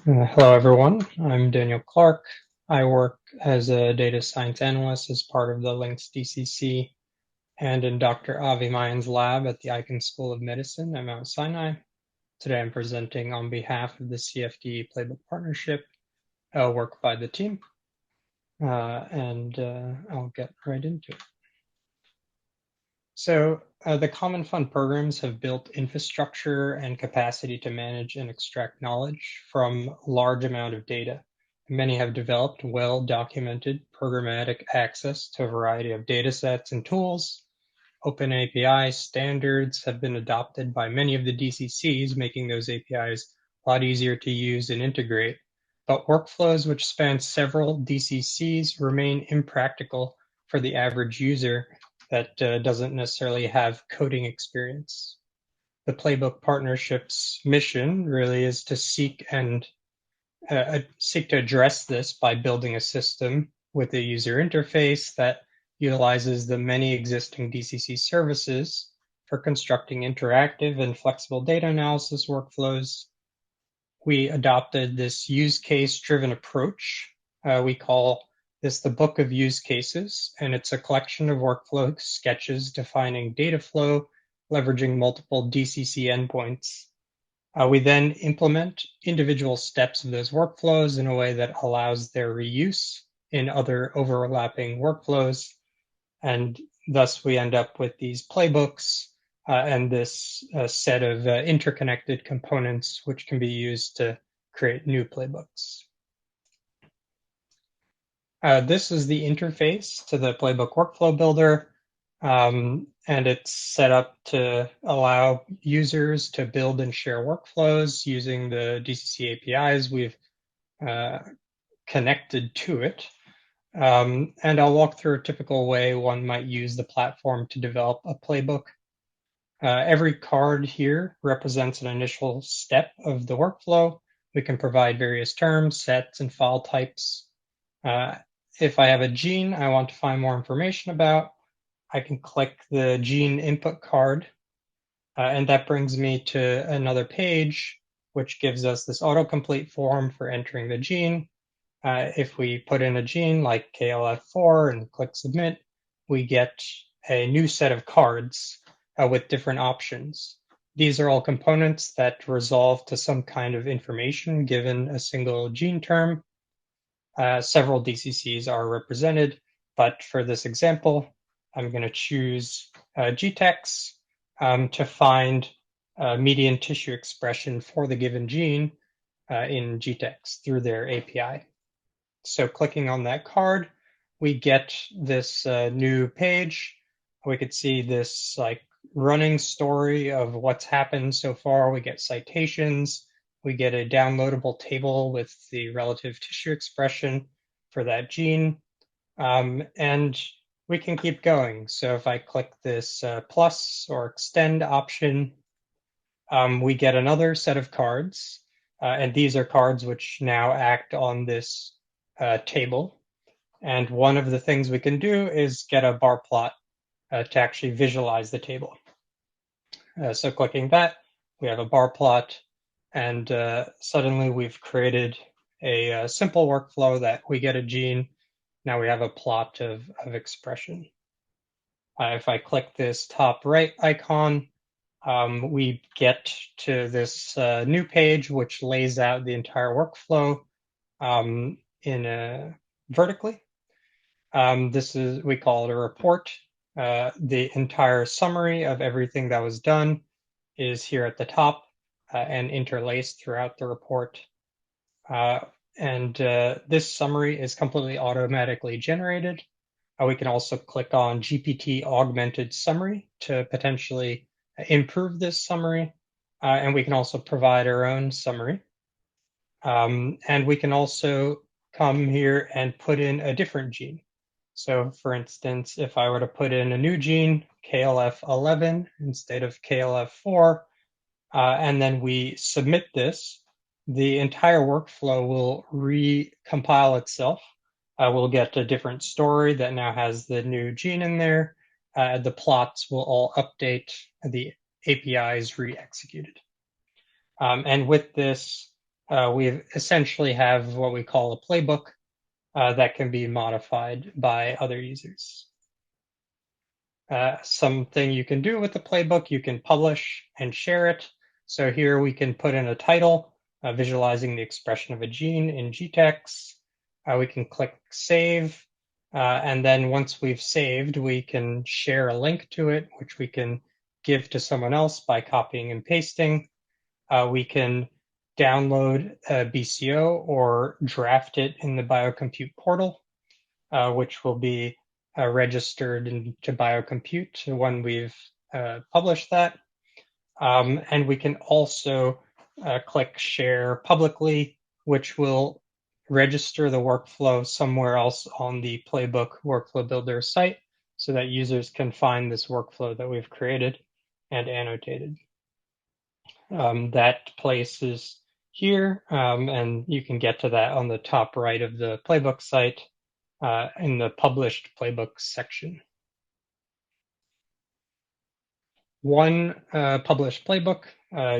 Hello, everyone. I'm Daniel Clark. I work as a data science analyst as part of the Lynx DCC and in Dr. Avi Mayan's lab at the Icahn School of Medicine at Mount Sinai. Today, I'm presenting on behalf of the CFDE Playbook Partnership, work by the team, and I'll get right into it. So the Common Fund programs have built infrastructure and capacity to manage and extract knowledge from a large amount of data. Many have developed well-documented programmatic access to a variety of data sets and tools. Open API standards have been adopted by many of the DCCs, making those APIs a lot easier to use and integrate. But workflows which span several DCCs remain impractical for the average user that doesn't necessarily have coding experience. The Playbook Partnership's mission really is to seek to address this by building a system with a user interface that utilizes the many existing DCC services for constructing interactive and flexible data analysis workflows. We adopted this use case driven approach. We call this the Book of Use Cases, and it's a collection of workflow sketches defining data flow, leveraging multiple DCC endpoints. We then implement individual steps of those workflows in a way that allows their reuse in other overlapping workflows. And thus we end up with these playbooks and this set of interconnected components which can be used to create new playbooks. This is the interface to the Playbook Workflow Builder, and it's set up to allow users to build and share workflows using the DCC APIs we've connected to it. And I'll walk through a typical way one might use the platform to develop a playbook. Every card here represents an initial step of the workflow. We can provide various terms, sets, and file types. If I have a gene I want to find more information about, I can click the gene input card, and that brings me to another page, which gives us this autocomplete form for entering the gene. If we put in a gene like KLF4 and click submit, we get a new set of cards with different options. These are all components that resolve to some kind of information given a single gene term. Several DCCs are represented, but for this example, I'm going to choose GTEx to find median tissue expression for the given gene in GTEx through their API. So clicking on that card, we get this new page. We could see this like running story of what's happened so far. We get citations. We get a downloadable table with the relative tissue expression for that gene. And we can keep going. So if I click this plus or extend option, we get another set of cards. And these are cards which now act on this table. And one of the things we can do is get a bar plot to actually visualize the table. So clicking that, we have a bar plot, and suddenly we've created a simple workflow that we get a gene. Now we have a plot of expression. If I click this top right icon, we get to this new page, which lays out the entire workflow vertically. We call it a report. The entire summary of everything that was done is here at the top and interlaced throughout the report. This summary is completely automatically generated. We can also click on GPT augmented summary to potentially improve this summary. And we can also provide our own summary. And we can also come here and put in a different gene. So for instance, if I were to put in a new gene, KLF11 instead of KLF4, and then we submit this, the entire workflow will recompile itself. We'll get a different story that now has the new gene in there. The plots will all update, the API is re-executed. And with this, we essentially have what we call a playbook that can be modified by other users. Something you can do with the playbook, you can publish and share it. So here we can put in a title, visualizing the expression of a gene in GTEx. We can click save. And then once we've saved, we can share a link to it, which we can give to someone else by copying and pasting. We can download a BCO or draft it in the biocompute portal, which will be registered into biocompute when we've published that. And we can also click share publicly, which will register the workflow somewhere else on the Playbook Workflow Builder site so that users can find this workflow that we've created and annotated. That place is here, and you can get to that on the top right of the Playbook site in the published Playbook section. One published playbook,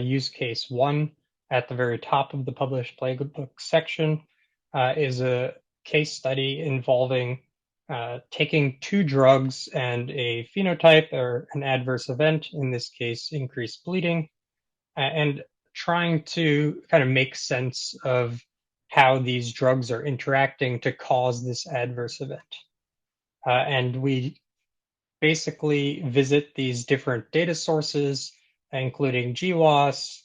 use case 1 at the very top of the published playbook section is a case study involving taking 2 drugs and a phenotype or an adverse event, in this case increased bleeding, and trying to kind of make sense of how these drugs are interacting to cause this adverse event. And we basically visit these different data sources, including GWAS,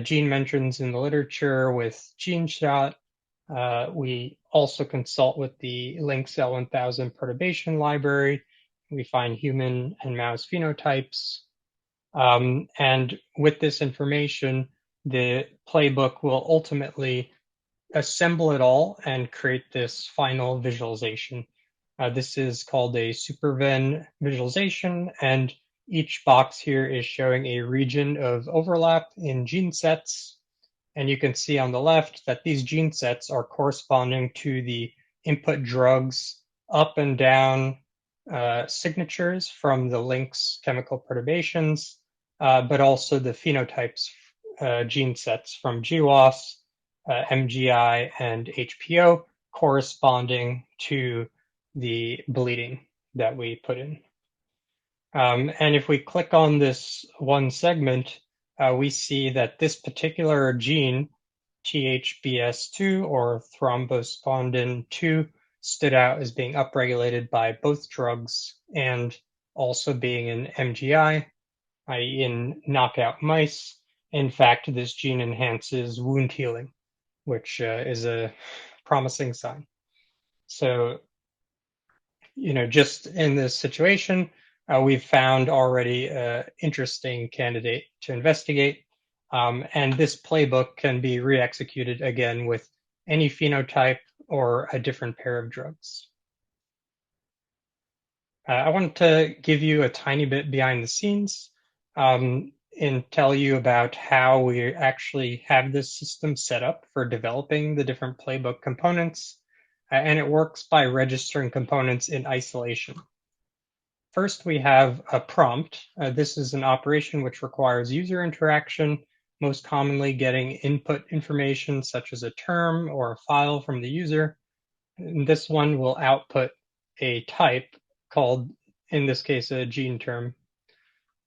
gene mentions in the literature with GeneShot. We also consult with the Link-Cell 1000 perturbation library. We find human and mouse phenotypes. And with this information, the playbook will ultimately assemble it all and create this final visualization. This is called a superven visualization, and each box here is showing a region of overlap in gene sets. And you can see on the left that these gene sets are corresponding to the input drugs up and down signatures from the links chemical perturbations, but also the phenotypes gene sets from GWAS, MGI, and HPO corresponding to the bleeding that we put in. And if we click on this one segment, we see that this particular gene, THBS2 or thrombospondin 2, stood out as being upregulated by both drugs and also being in MGI, i.e. in knockout mice. In fact, this gene enhances wound healing, which is a promising sign. So, just in this situation, we've found already an interesting candidate to investigate. And this playbook can be re-executed again with any phenotype or a different pair of drugs. I want to give you a tiny bit behind the scenes and tell you about how we actually have this system set up for developing the different playbook components. And it works by registering components in isolation. First, we have a prompt. This is an operation which requires user interaction, most commonly getting input information such as a term or a file from the user. And this one will output a type called, in this case, a gene term.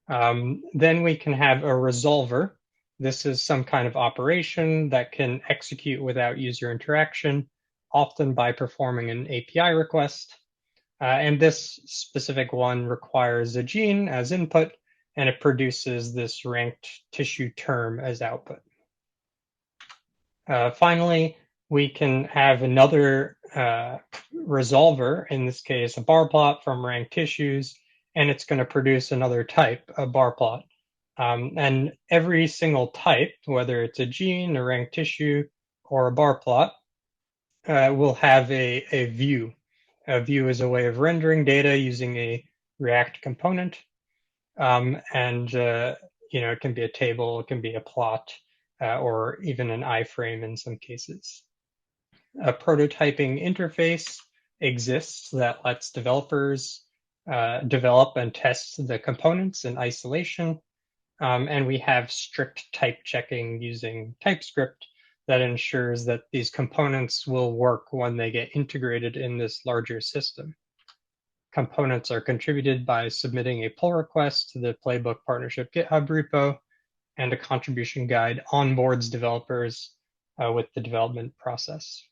Then we can have a resolver. This is some kind of operation that can execute without user interaction, often by performing an API request. And this specific one requires a gene as input, and it produces this ranked tissue term as output. Finally, we can have another resolver, in this case, a bar plot from ranked tissues, and it's going to produce another type, a bar plot. And every single type, whether it's a gene, a ranked tissue, or a bar plot, will have a view. A view is a way of rendering data using a React component. It can be a table, it can be a plot, or even an iframe in some cases. A prototyping interface exists that lets developers develop and test the components in isolation. And we have strict type checking using TypeScript that ensures that these components will work when they get integrated in this larger system. Components are contributed by submitting a pull request to the Playbook Partnership GitHub repo, and a contribution guide onboards developers with the development process.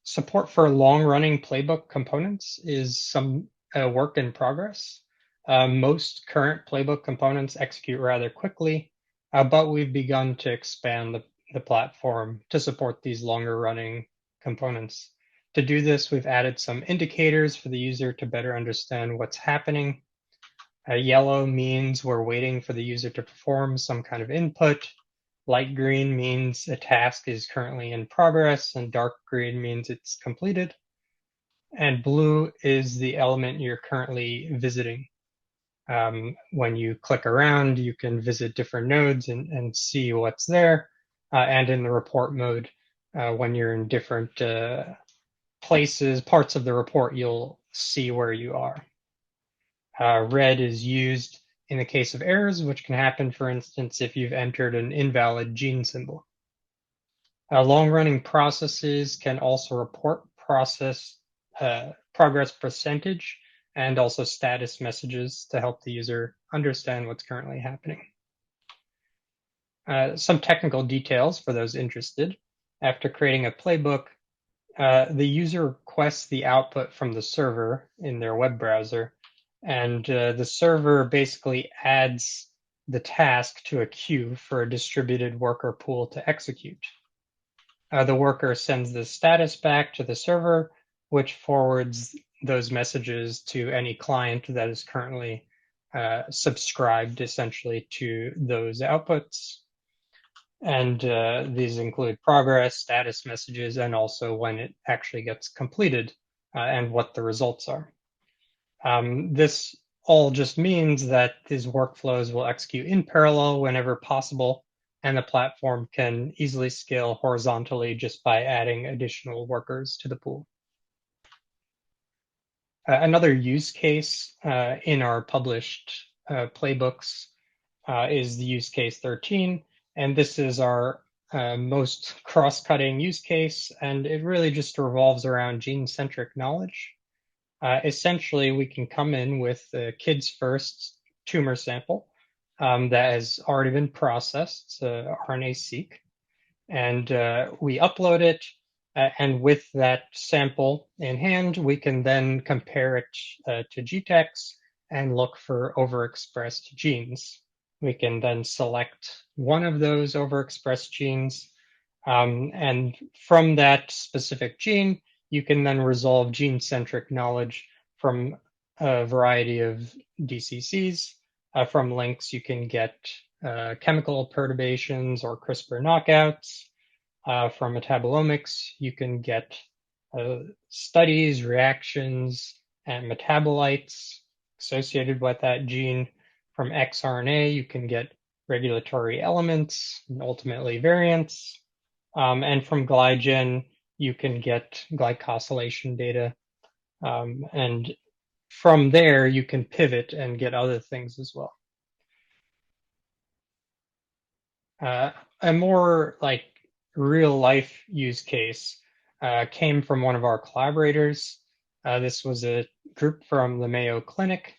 Support for long-running Playbook components is some work in progress. Most current Playbook components execute rather quickly, but we've begun to expand the platform to support these longer-running components. To do this, we've added some indicators for the user to better understand what's happening. Yellow means we're waiting for the user to perform some kind of input. Light green means a task is currently in progress, and dark green means it's completed. And blue is the element you're currently visiting. When you click around, you can visit different nodes and see what's there. And in the report mode, when you're in different places, parts of the report, you'll see where you are. Red is used in the case of errors, which can happen, for instance, if you've entered an invalid gene symbol. Long-running processes can also report progress percentage and also status messages to help the user understand what's currently happening. Some technical details for those interested. After creating a playbook, the user requests the output from the server in their web browser, and the server basically adds the task to a queue for a distributed worker pool to execute. The worker sends the status back to the server, which forwards those messages to any client that is currently subscribed essentially to those outputs. And these include progress, status messages, and also when it actually gets completed and what the results are. This all just means that these workflows will execute in parallel whenever possible, and the platform can easily scale horizontally just by adding additional workers to the pool. Another use case in our published playbooks is the use case 13, and this is our most cross-cutting use case, and it really just revolves around gene-centric knowledge. Essentially, we can come in with a kid's first tumor sample that has already been processed, RNA-seq, and we upload it, and with that sample in hand, we can then compare it to GTEx and look for overexpressed genes. We can then select one of those overexpressed genes, and from that specific gene, you can then resolve gene-centric knowledge from a variety of DCCs. From links, you can get chemical perturbations or CRISPR knockouts. From metabolomics, you can get studies, reactions, and metabolites associated with that gene. From xRNA, you can get regulatory elements and ultimately variants. And from glygen, you can get glycosylation data. And from there, you can pivot and get other things as well. A more like real life use case came from one of our collaborators. This was a group from the Mayo Clinic.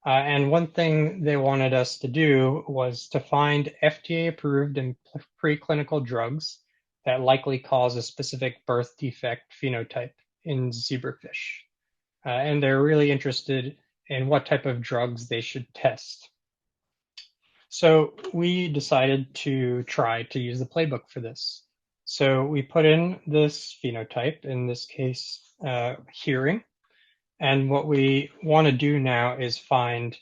And one thing they wanted us to do was to find FDA approved and preclinical drugs that likely cause a specific birth defect phenotype in zebrafish. And they're really interested in what type of drugs they should test. So we decided to try to use the playbook for this. So we put in this phenotype, in this case, hearing. And what we want to do now is find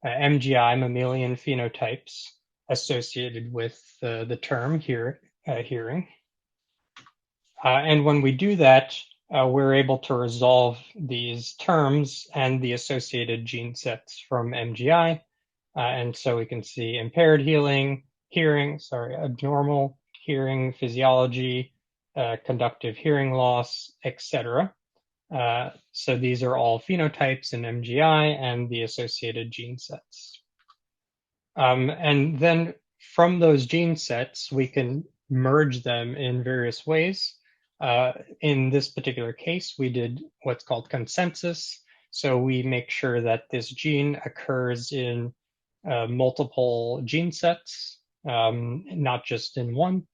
MGI, mammalian phenotypes, associated with the term hearing. And when we do that, we're able to resolve these terms and the associated gene sets from MGI. And so we can see impaired abnormal hearing physiology, conductive hearing loss, etc. So these are all phenotypes in MGI and the associated gene sets. And then from those gene sets, we can merge them in various ways. In this particular case, we did what's called consensus. So we make sure that this gene occurs in multiple gene sets, not just in one.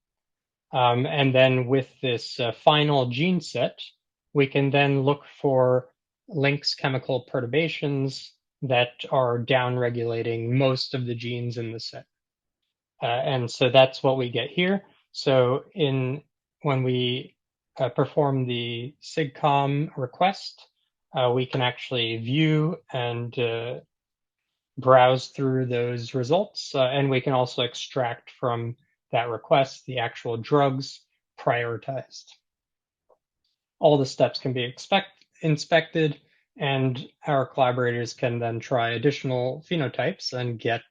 And then with this final gene set, we can then look for Link's chemical perturbations that are downregulating most of the genes in the set. And so that's what we get here. So when we perform the SIGCOMM request, we can actually view and browse through those results, and we can also extract from that request the actual drugs prioritized. All the steps can be inspected, and our collaborators can then try additional phenotypes and get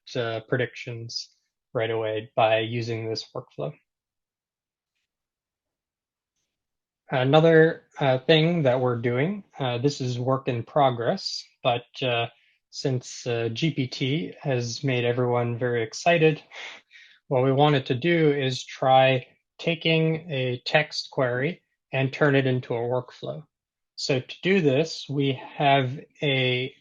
predictions right away by using this workflow. Another thing that we're doing, this is work in progress, but since GPT has made everyone very excited, what we wanted to do is try taking a text query and turn it into a workflow. So to do this, we have a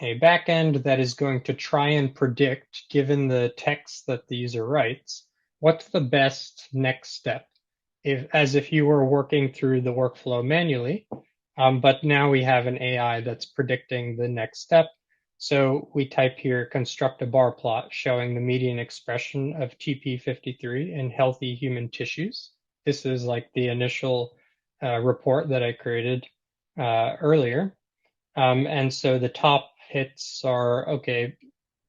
backend that is going to try and predict, given the text that the user writes, what's the best next step, as if you were working through the workflow manually. But now we have an AI that's predicting the next step. So we type here, construct a bar plot showing the median expression of TP53 in healthy human tissues. This is like the initial report that I created earlier. And so the top hits are, okay,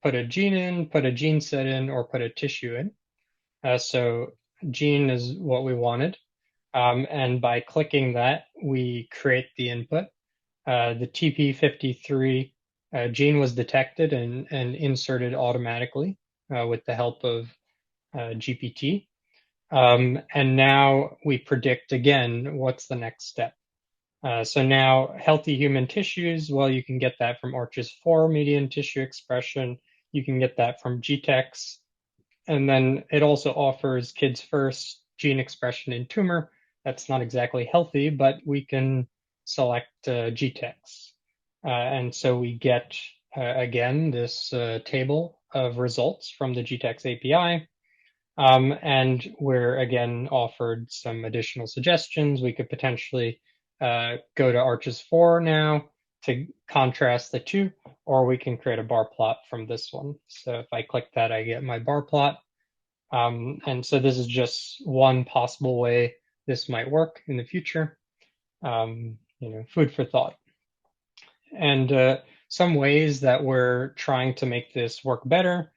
put a gene in, put a gene set in, or put a tissue in. So gene is what we wanted. And by clicking that, we create the input. The TP53 gene was detected and inserted automatically with the help of GPT. And now we predict again what's the next step. So now healthy human tissues, well, you can get that from ArchES4 median tissue expression. You can get that from GTEx. And then it also offers kids first gene expression in tumor. That's not exactly healthy, but we can select GTEx. And so we get, again, this table of results from the GTEx API. And we're, again, offered some additional suggestions. We could potentially go to ArchES4 now to contrast the two, or we can create a bar plot from this one. So if I click that, I get my bar plot. And so this is just one possible way this might work in the future. Food for thought. And some ways that we're trying to make this work better.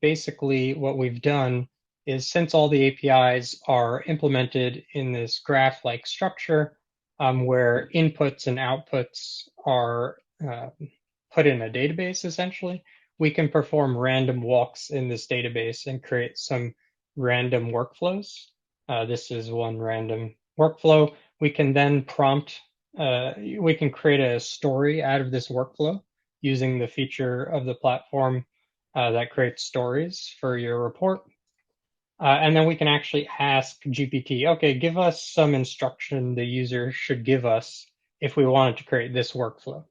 Basically, what we've done is, since all the APIs are implemented in this graph-like structure, where inputs and outputs are put in a database, essentially, we can perform random walks in this database and create some random workflows. This is one random workflow. We can then we can create a story out of this workflow using the feature of the platform that creates stories for your report. And then we can actually ask GPT, okay, give us some instruction the user should give us if we wanted to create this workflow.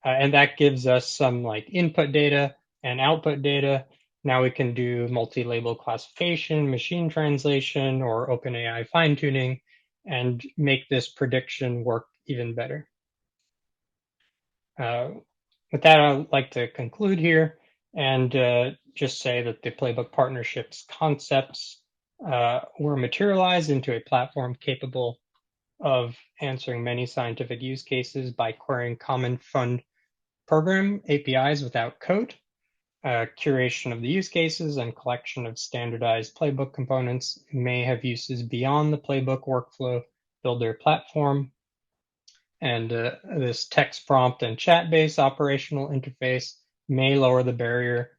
And that gives us some like input data and output data. Now we can do multi-label classification, machine translation, or OpenAI fine-tuning, and make this prediction work even better. With that, I'd like to conclude here and just say that the Playbook partnerships concepts were materialized into a platform capable of answering many scientific use cases by querying common fund program APIs without code, curation of the use cases, and collection of standardized Playbook components may have uses beyond the Playbook workflow builder platform. And this text prompt and chat-based operational interface may lower the barrier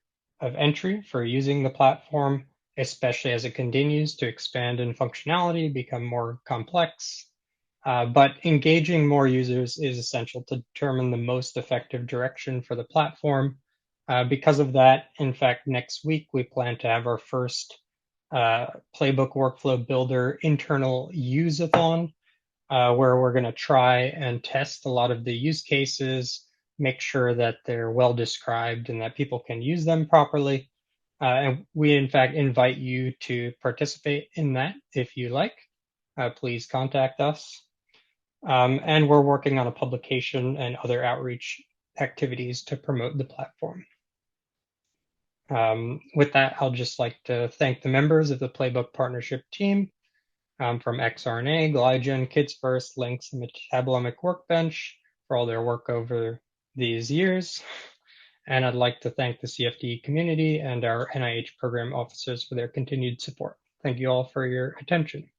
of entry for using the platform, especially as it continues to expand in functionality, become more complex. But engaging more users is essential to determine the most effective direction for the platform. Because of that, in fact, next week we plan to have our first Playbook Workflow Builder internal use-a-thon, where we're going to try and test a lot of the use cases, make sure that they're well described and that people can use them properly. And we, in fact, invite you to participate in that if you like. Please contact us. And we're working on a publication and other outreach activities to promote the platform. With that, I'll just like to thank the members of the Playbook Partnership team from xRNA, Glygen, Kids First, Links, and Metabolomic Workbench for all their work over these years. And I'd like to thank the CFDE community and our NIH program officers for their continued support. Thank you all for your attention.